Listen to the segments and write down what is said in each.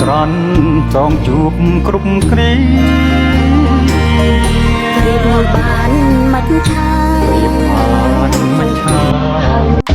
ក្រាន់ចងជួបគ្រប់គ្រារៀបបានមិនឆារៀបបានមិនឆា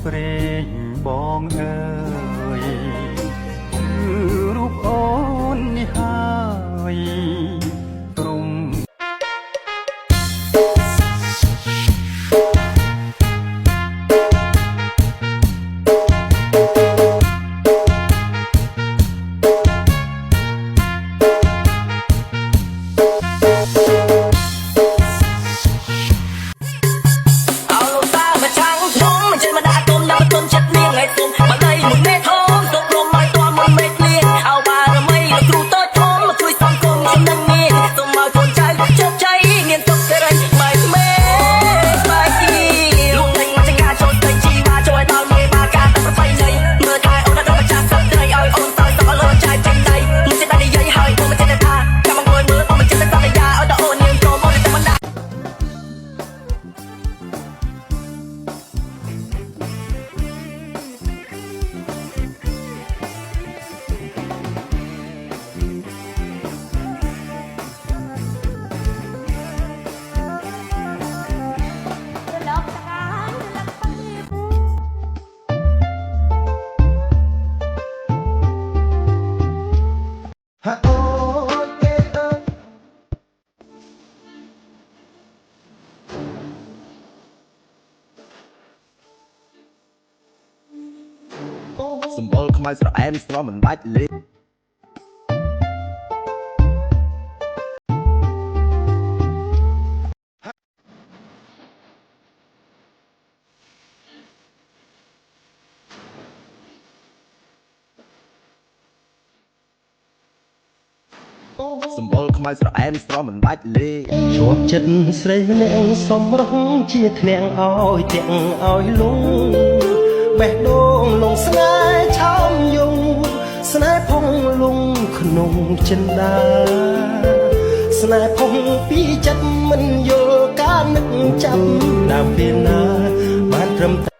ព្រេងបងអើយគឺរូបអូននេះហើយព្រមសម្បុរខ្មៅស្រអែមស្រស់មិនបាច់លេសម្បុរខ្មៅស្រអែមស្រស់មិនបាច់លេជាប់ចិត្តស្រីម្នាក់សំរងជាធ្នាក់ឲ្យទាំងឲ្យលងបេះដូងលងស្នេហ៍ឆោមយងស្នេហ៍ផុងលងក្នុងចិន្តាស្នេហ៍ផុងពីចិត្តមិនយល់ការនឹកចាប់ដើមពេលណាបានត្រឹម